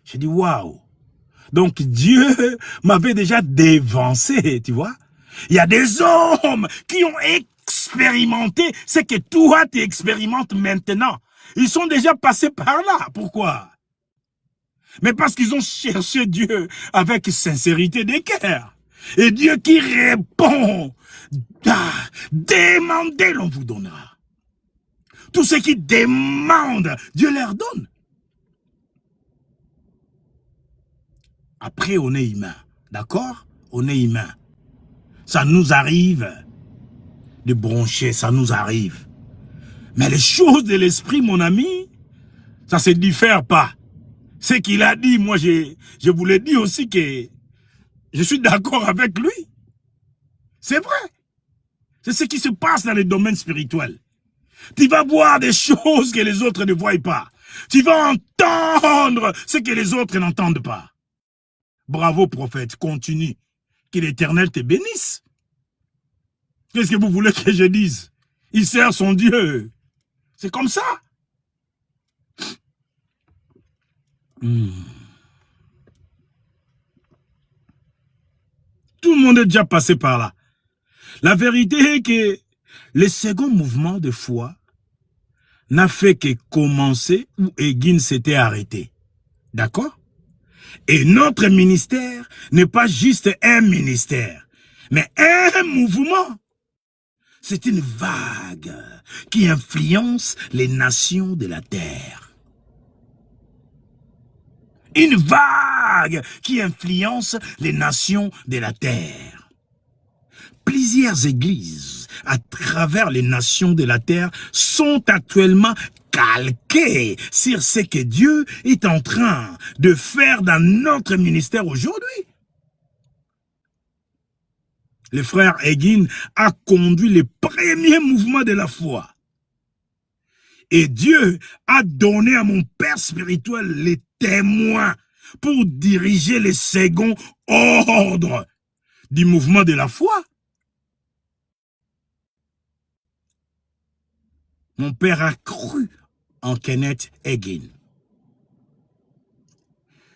A: J'ai dit, waouh. Donc Dieu m'avait déjà dévancé, tu vois. Il y a des hommes qui ont expérimenté ce que toi tu expérimentes maintenant. Ils sont déjà passés par là. Pourquoi? Mais parce qu'ils ont cherché Dieu avec sincérité de cœur. Et Dieu qui répond, demandez, l'on vous donnera. Tous ceux qui demandent, Dieu leur donne. Après, on est humain. D'accord? On est humain. Ça nous arrive de broncher, ça nous arrive. Mais les choses de l'esprit, mon ami, ça se diffère pas. Ce qu'il a dit, moi, je vous l'ai dit aussi que je suis d'accord avec lui. C'est vrai. C'est ce qui se passe dans les domaines spirituels. Tu vas voir des choses que les autres ne voient pas. Tu vas entendre ce que les autres n'entendent pas. Bravo, prophète. Continue. Que l'Éternel te bénisse. Qu'est-ce que vous voulez que je dise? Il sert son Dieu. C'est comme ça. Tout le monde est déjà passé par là. La vérité est que le second mouvement de foi n'a fait que commencer où Egin s'était arrêté. D'accord? Et notre ministère n'est pas juste un ministère, mais un mouvement. C'est une vague qui influence les nations de la terre. Une vague qui influence les nations de la terre. Plusieurs églises à travers les nations de la terre sont actuellement calquées sur ce que Dieu est en train de faire dans notre ministère aujourd'hui. Le frère Hagin a conduit les premiers mouvements de la foi. Et Dieu a donné à mon père spirituel les témoins pour diriger les seconds ordres du mouvement de la foi. Mon père a cru en Kenneth Hagin.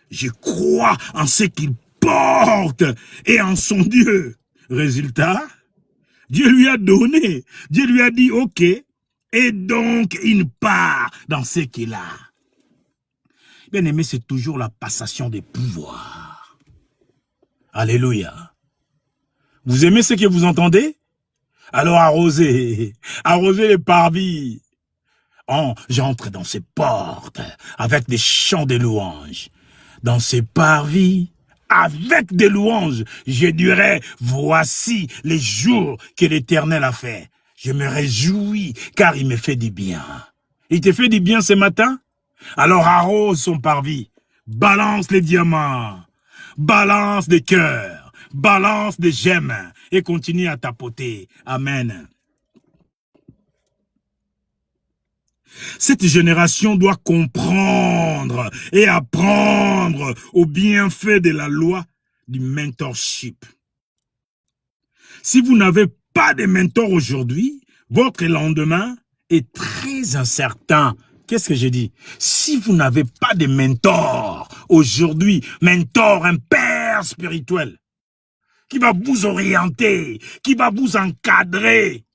A: Je crois en ce qu'il porte et en son Dieu. Résultat, Dieu lui a donné. Dieu lui a dit, ok, et donc une part dans ce qu'il a. Bien aimé, c'est toujours la passation des pouvoirs. Alléluia. Vous aimez ce que vous entendez? Alors arrosez les parvis. Oh, j'entre dans ces portes avec des chants de louanges. Dans ces parvis, avec des louanges, je dirais, voici les jours que l'Éternel a fait. Je me réjouis car il me fait du bien. Il te fait du bien ce matin? Alors arrose son parvis, balance les diamants, balance des cœurs, balance des gemmes et continue à tapoter. Amen. Cette génération doit comprendre et apprendre aux bienfaits de la loi du mentorship. Si vous n'avez pas de mentor aujourd'hui, votre lendemain est très incertain. Qu'est-ce que j'ai dit? Si vous n'avez pas de mentor aujourd'hui, mentor, un père spirituel, qui va vous orienter, qui va vous encadrer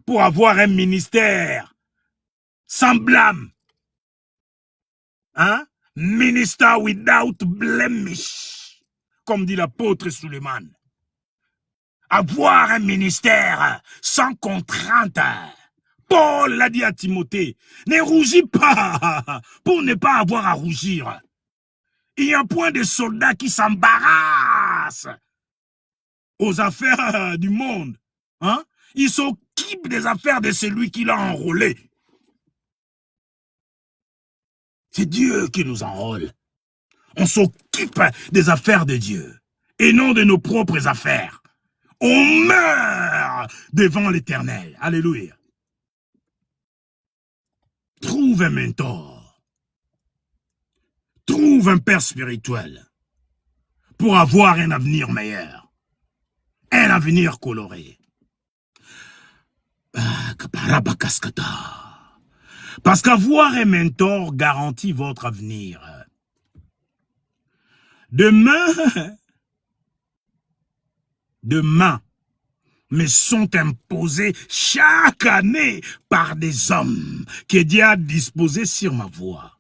A: pour avoir un ministère sans blâme. Hein? Minister without blemish, comme dit l'apôtre Suleiman. Avoir un ministère sans contrainte. Paul l'a dit à Timothée, ne rougis pas pour ne pas avoir à rougir. Il y a point de soldats qui s'embarrassent aux affaires du monde. Hein? Ils s'occupent des affaires de celui qui l'a enrôlé. C'est Dieu qui nous enrôle. On s'occupe des affaires de Dieu et non de nos propres affaires. On meurt devant l'Éternel. Alléluia. Trouve un mentor. Trouve un père spirituel pour avoir un avenir meilleur. Un avenir coloré. Parce qu'avoir un mentor garantit votre avenir. Demain me sont imposés chaque année par des hommes que Dieu a disposés sur ma voie.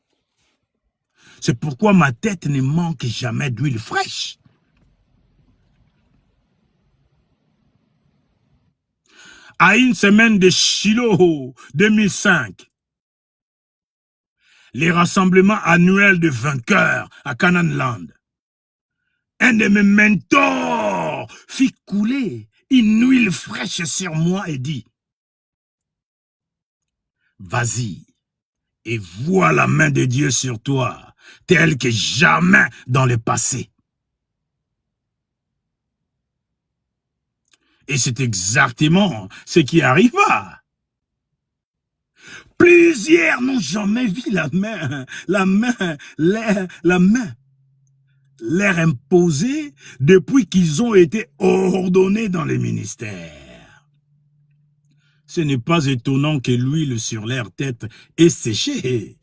A: C'est pourquoi ma tête ne manque jamais d'huile fraîche. À une semaine de Shiloh 2005, les rassemblements annuels de vainqueurs à Canaan Land, un de mes mentors fit couler une huile fraîche sur moi et dit, vas-y et vois la main de Dieu sur toi, telle que jamais dans le passé. Et c'est exactement ce qui arriva. Plusieurs n'ont jamais vu la main leur imposée depuis qu'ils ont été ordonnés dans les ministères. Ce n'est pas étonnant que l'huile sur leur tête ait séché.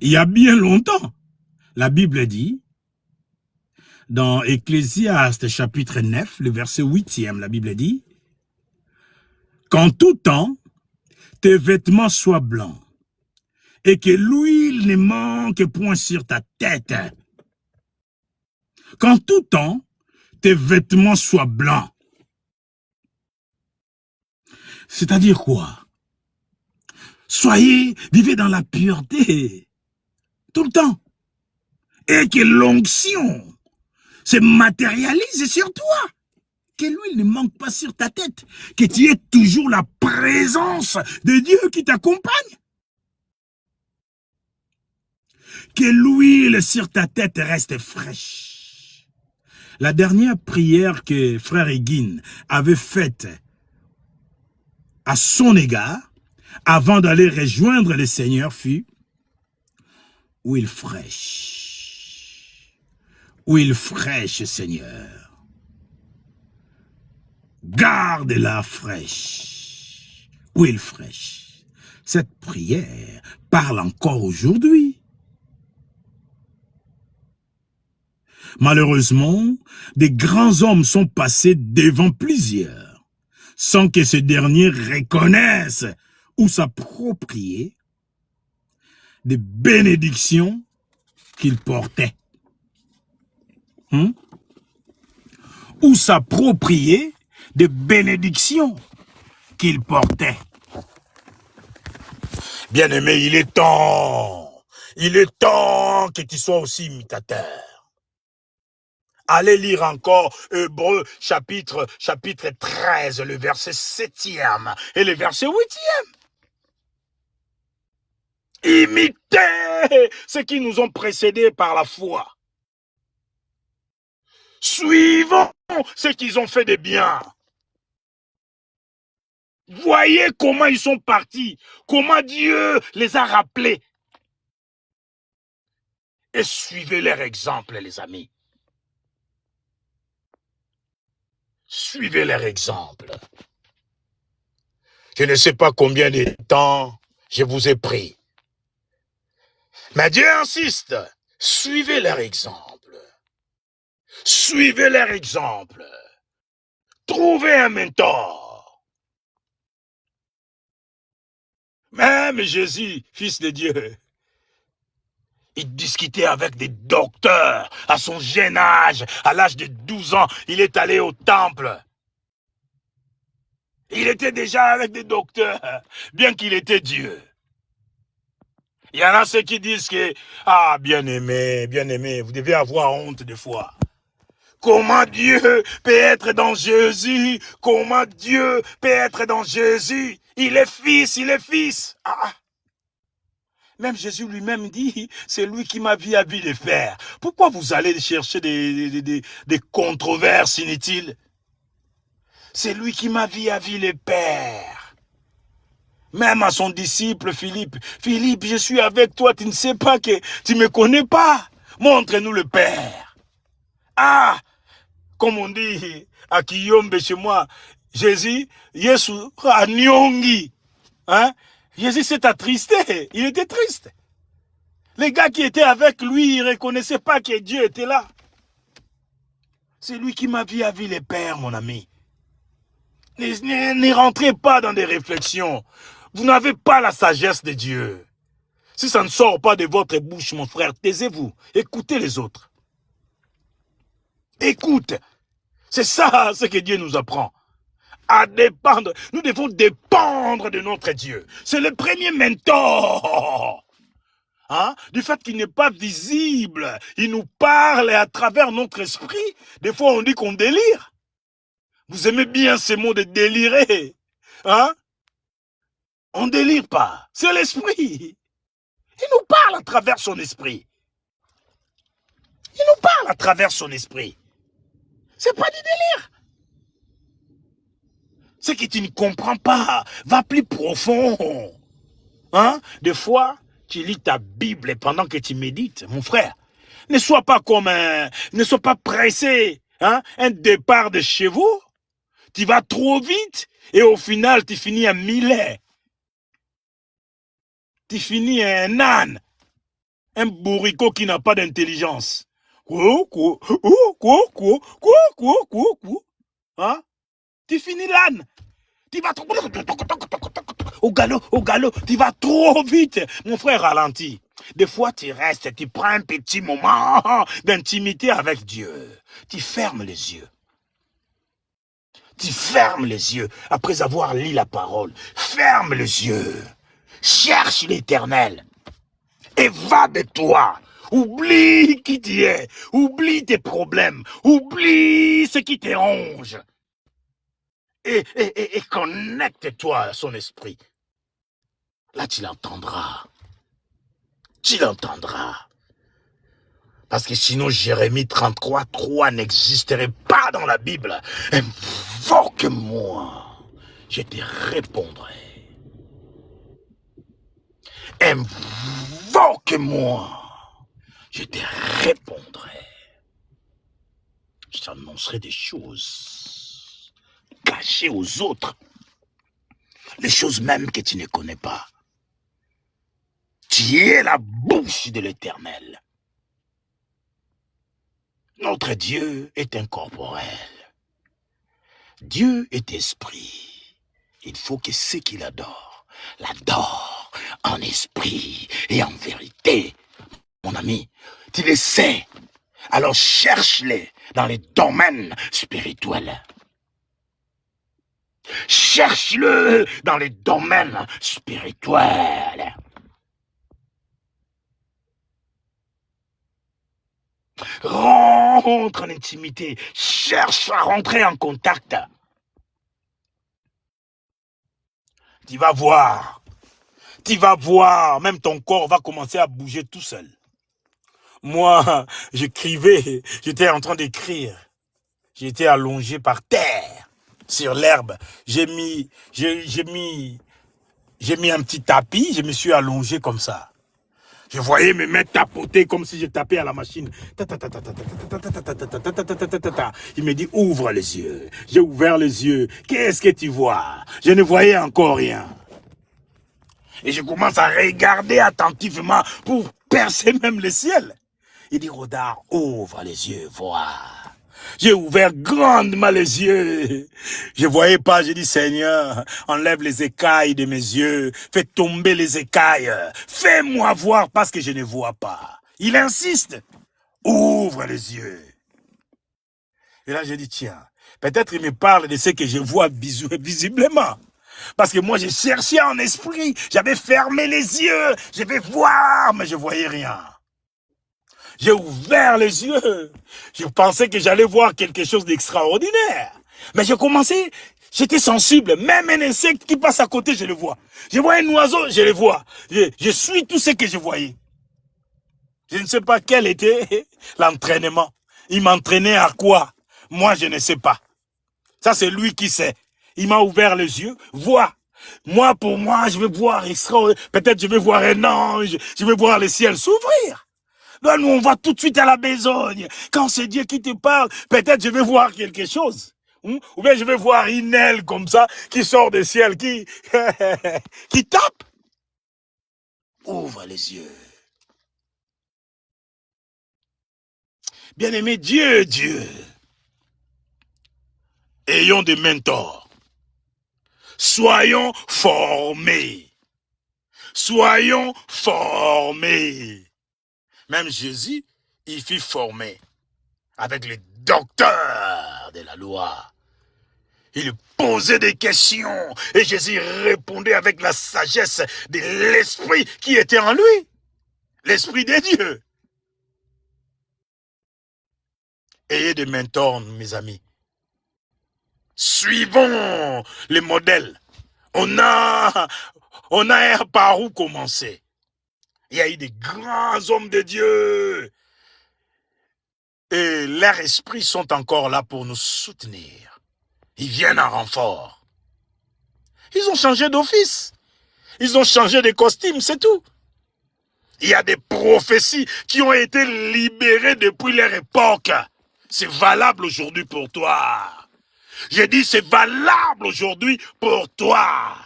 A: Il y a bien longtemps, la Bible dit, dans Ecclésiaste chapitre 9, le verset 8e, la Bible dit, « Qu'en tout temps, tes vêtements soient blancs, et que l'huile l'huile ne manque point sur ta tête. Qu'en tout temps, tes vêtements soient blancs. C'est-à-dire quoi? Vivez dans la pureté, tout le temps. Et que l'onction se matérialise sur toi. Que l'huile ne manque pas sur ta tête. Que tu aies toujours la présence de Dieu qui t'accompagne. Que l'huile sur ta tête reste fraîche. La dernière prière que frère Higuin avait faite à son égard, avant d'aller rejoindre le Seigneur, fut huile fraîche. Huile fraîche, Seigneur. Garde-la fraîche. Huile fraîche. Cette prière parle encore aujourd'hui. Malheureusement, des grands hommes sont passés devant plusieurs, sans que ces derniers reconnaissent ou s'approprient des bénédictions qu'ils portaient. Ou s'approprier des bénédictions qu'ils portaient. Bien-aimé, il est temps que tu sois aussi imitateur. Allez lire encore Hébreux chapitre 13, le verset 7e et le verset 8e. Imitez ceux qui nous ont précédés par la foi. Suivons ceux qu'ils ont fait de bien. Voyez comment ils sont partis, comment Dieu les a rappelés. Et suivez leur exemple, les amis. Suivez leur exemple. Je ne sais pas combien de temps je vous ai pris. Mais Dieu insiste. Suivez leur exemple. Suivez leur exemple. Trouvez un mentor. Même Jésus, fils de Dieu, il discutait avec des docteurs à son jeune âge. À l'âge de 12 ans, il est allé au temple. Il était déjà avec des docteurs, bien qu'il était Dieu. Il y en a ceux qui disent que, ah, bien-aimé, vous devez avoir honte des fois. Comment Dieu peut être dans Jésus? Comment Dieu peut être dans Jésus? Il est fils. Ah. Même Jésus lui-même dit, c'est lui qui m'a vu à vie de faire. Pourquoi vous allez chercher des controverses inutiles? C'est lui qui m'a vu à vie le Père. Même à son disciple Philippe, Philippe, je suis avec toi, tu ne sais pas que tu ne me connais pas. Montre-nous le Père. Ah, comme on dit à Kiyombe chez moi, Jésus, Yesu, Nyongi. Hein? Jésus s'est attristé, il était triste. Les gars qui étaient avec lui, ils ne reconnaissaient pas que Dieu était là. C'est lui qui m'a vu à vie le Père, mon ami. Ne rentrez pas dans des réflexions. Vous n'avez pas la sagesse de Dieu. Si ça ne sort pas de votre bouche, mon frère, taisez-vous. Écoutez les autres. Écoute. C'est ça ce que Dieu nous apprend. À dépendre. Nous devons dépendre de notre Dieu. C'est le premier mentor. Hein? Du fait qu'il n'est pas visible. Il nous parle à travers notre esprit. Des fois, on dit qu'on délire. Vous aimez bien ces mots de délirer. Hein? On ne délire pas. C'est l'esprit. Il nous parle à travers son esprit. Il nous parle à travers son esprit. C'est pas du délire. Ce que tu ne comprends pas, va plus profond. Hein? Des fois, tu lis ta Bible pendant que tu médites, mon frère. Ne sois pas ne sois pas pressé. Hein? Un départ de chez vous, tu vas trop vite et au final, tu finis un millet. Tu finis un âne. Un bourricot qui n'a pas d'intelligence. Hein? Tu finis l'âne. Tu vas trop... Au galop, tu vas trop vite. Mon frère, ralentis. Des fois, tu restes, tu prends un petit moment d'intimité avec Dieu. Tu fermes les yeux. Tu fermes les yeux après avoir lu la parole. Ferme les yeux. Cherche l'Éternel. Évade-toi. Oublie qui tu es. Oublie tes problèmes. Oublie ce qui te ronge. Et connecte-toi à son esprit. Là, tu l'entendras. Tu l'entendras. Parce que sinon, Jérémie 33, 3 n'existerait pas dans la Bible. Invoque-moi, je te répondrai. Invoque-moi, je te répondrai. Je t'annoncerai des choses cachées aux autres. Les choses même que tu ne connais pas. Tu es la bouche de l'Éternel. Notre Dieu est incorporel. Dieu est esprit. Il faut que ceux qui l'adorent en esprit et en vérité. Mon ami, tu le sais. Alors cherche-les dans les domaines spirituels. Cherche-le dans les domaines spirituels. Rentre en intimité. Cherche à rentrer en contact. Tu vas voir. Tu vas voir. Même ton corps va commencer à bouger tout seul. Moi, j'écrivais. J'étais en train d'écrire. J'étais allongé par terre. Sur l'herbe. J'ai mis un petit tapis. Je me suis allongé comme ça. Je voyais mes mains tapoter comme si je tapais à la machine. Il me dit, ouvre les yeux. J'ai ouvert les yeux. Qu'est-ce que tu vois? Je ne voyais encore rien. Et je commence à regarder attentivement pour percer même le ciel. Il dit, Rodard, ouvre les yeux, vois. J'ai ouvert grandement les yeux. Je voyais pas, j'ai dit, Seigneur, enlève les écailles de mes yeux. Fais tomber les écailles. Fais-moi voir parce que je ne vois pas. Il insiste. Ouvre les yeux. Et là, j'ai dit, tiens, peut-être il me parle de ce que je vois visiblement. Parce que moi, j'ai cherché en esprit. J'avais fermé les yeux. Je vais voir, mais je voyais rien. J'ai ouvert les yeux. Je pensais que j'allais voir quelque chose d'extraordinaire. Mais j'ai commencé, j'étais sensible. Même un insecte qui passe à côté, je le vois. Je vois un oiseau, je le vois. Je suis tout ce que je voyais. Je ne sais pas quel était l'entraînement. Il m'entraînait à quoi? Moi, je ne sais pas. Ça, c'est lui qui sait. Il m'a ouvert les yeux. Vois. Moi, pour moi, je vais voir extraordinaire. Peut-être je vais voir un ange. Je vais voir le ciel s'ouvrir. Là, nous, on va tout de suite à la besogne. Quand c'est Dieu qui te parle, peut-être je vais voir quelque chose. Ou bien je vais voir une aile comme ça, qui sort du ciel, qui tape. Ouvre les yeux. Bien-aimé, Dieu. Ayons des mentors. Soyons formés. Soyons formés. Même Jésus, il fut formé avec les docteurs de la loi. Il posait des questions et Jésus répondait avec la sagesse de l'esprit qui était en lui. L'esprit de Dieu. Ayez des mentors, mes amis. Suivons les modèles. On a par où commencer. Il y a eu des grands hommes de Dieu. Et leurs esprits sont encore là pour nous soutenir. Ils viennent en renfort. Ils ont changé d'office. Ils ont changé de costume, c'est tout. Il y a des prophéties qui ont été libérées depuis leur époque. C'est valable aujourd'hui pour toi. J'ai dit c'est valable aujourd'hui pour toi.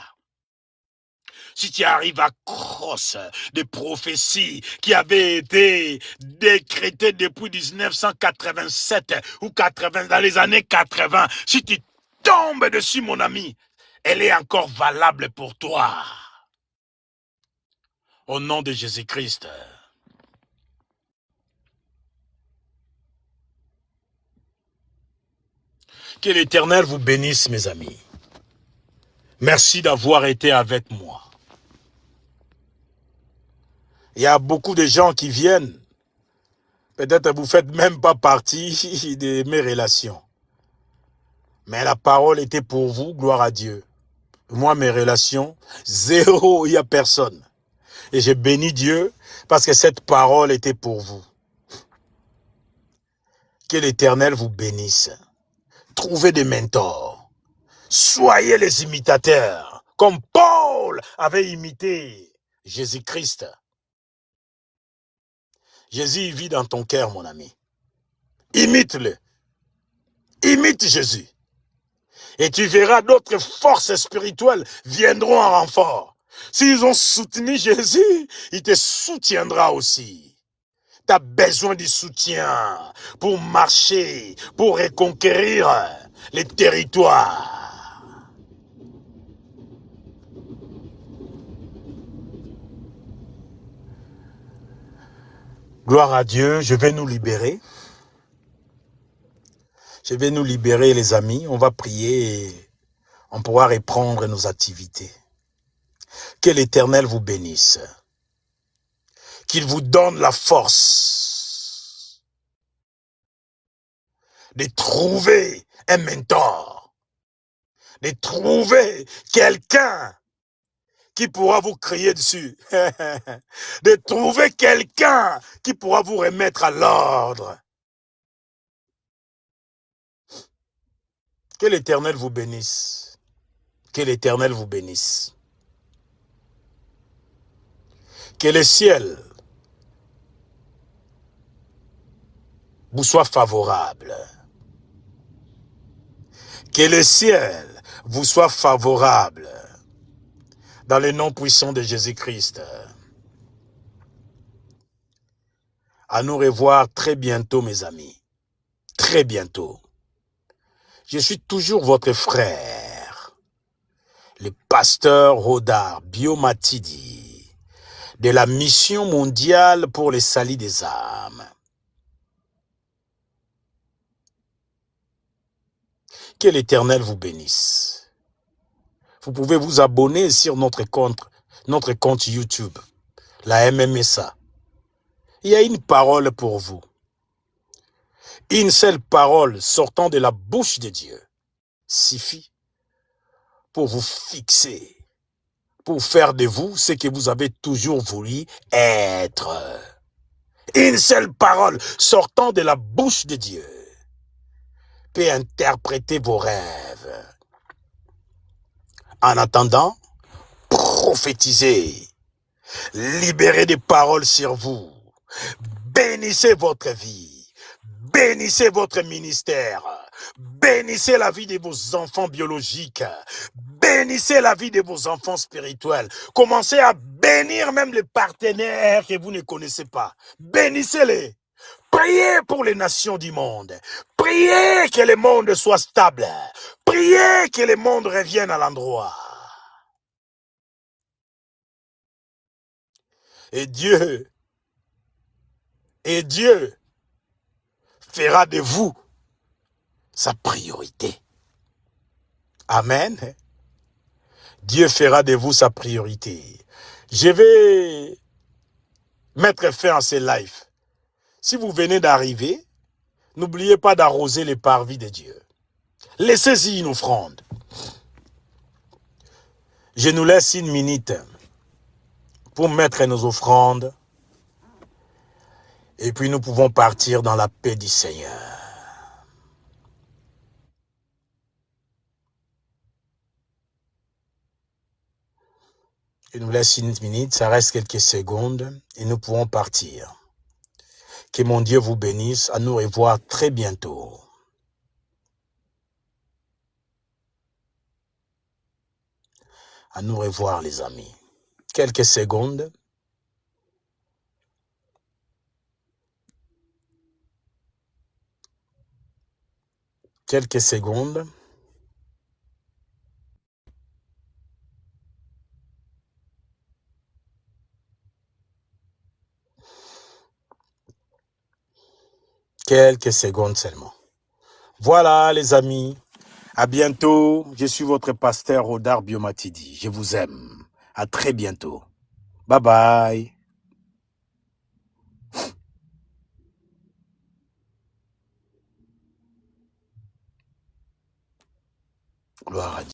A: Si tu arrives à crosse des prophéties qui avaient été décrétées depuis 1987 ou 80, dans les années 80, si tu tombes dessus, mon ami, elle est encore valable pour toi. Au nom de Jésus-Christ. Que l'Éternel vous bénisse, mes amis. Merci d'avoir été avec moi. Il y a beaucoup de gens qui viennent. Peut-être que vous ne faites même pas partie de mes relations. Mais la parole était pour vous, gloire à Dieu. Moi, mes relations, zéro, il n'y a personne. Et j'ai béni Dieu parce que cette parole était pour vous. Que l'Éternel vous bénisse. Trouvez des mentors. Soyez les imitateurs, comme Paul avait imité Jésus-Christ. Jésus vit dans ton cœur, mon ami. Imite-le. Imite Jésus. Et tu verras d'autres forces spirituelles viendront en renfort. S'ils ont soutenu Jésus, il te soutiendra aussi. Tu as besoin du soutien pour marcher, pour reconquérir les territoires. Gloire à Dieu, je vais nous libérer. Je vais nous libérer, les amis. On va prier et on pourra reprendre nos activités. Que l'Éternel vous bénisse. Qu'il vous donne la force de trouver un mentor, de trouver quelqu'un qui pourra vous crier dessus, de trouver quelqu'un qui pourra vous remettre à l'ordre. Que l'Éternel vous bénisse. Que l'Éternel vous bénisse. Que le ciel vous soit favorable. Que le ciel vous soit favorable. Dans le nom puissant de Jésus-Christ. À nous revoir très bientôt, mes amis. Très bientôt. Je suis toujours votre frère, le pasteur Rodar Biomatidi, de la mission mondiale pour le salut des âmes. Que l'Éternel vous bénisse. Vous pouvez vous abonner sur notre compte YouTube, la MMSA. Il y a une parole pour vous. Une seule parole sortant de la bouche de Dieu suffit pour vous fixer, pour faire de vous ce que vous avez toujours voulu être. Une seule parole sortant de la bouche de Dieu peut interpréter vos rêves. En attendant, prophétisez, libérez des paroles sur vous, bénissez votre vie, bénissez votre ministère, bénissez la vie de vos enfants biologiques, bénissez la vie de vos enfants spirituels. Commencez à bénir même les partenaires que vous ne connaissez pas. Bénissez-les. Priez pour les nations du monde. Priez que le monde soit stable. Priez que le monde revienne à l'endroit. Et Dieu fera de vous sa priorité. Amen. Dieu fera de vous sa priorité. Je vais mettre fin à ce live. Si vous venez d'arriver, n'oubliez pas d'arroser les parvis de Dieu. Laissez-y une offrande. Je nous laisse une minute pour mettre nos offrandes. Et puis nous pouvons partir dans la paix du Seigneur. Je nous laisse une minute, ça reste quelques secondes et nous pourrons partir. Que mon Dieu vous bénisse, à nous revoir très bientôt. À nous revoir les amis. Quelques secondes. Quelques secondes. Quelques secondes seulement. Voilà les amis. À bientôt. Je suis votre pasteur Rodar Biomatidi. Je vous aime. À très bientôt. Bye bye. Gloire à Dieu.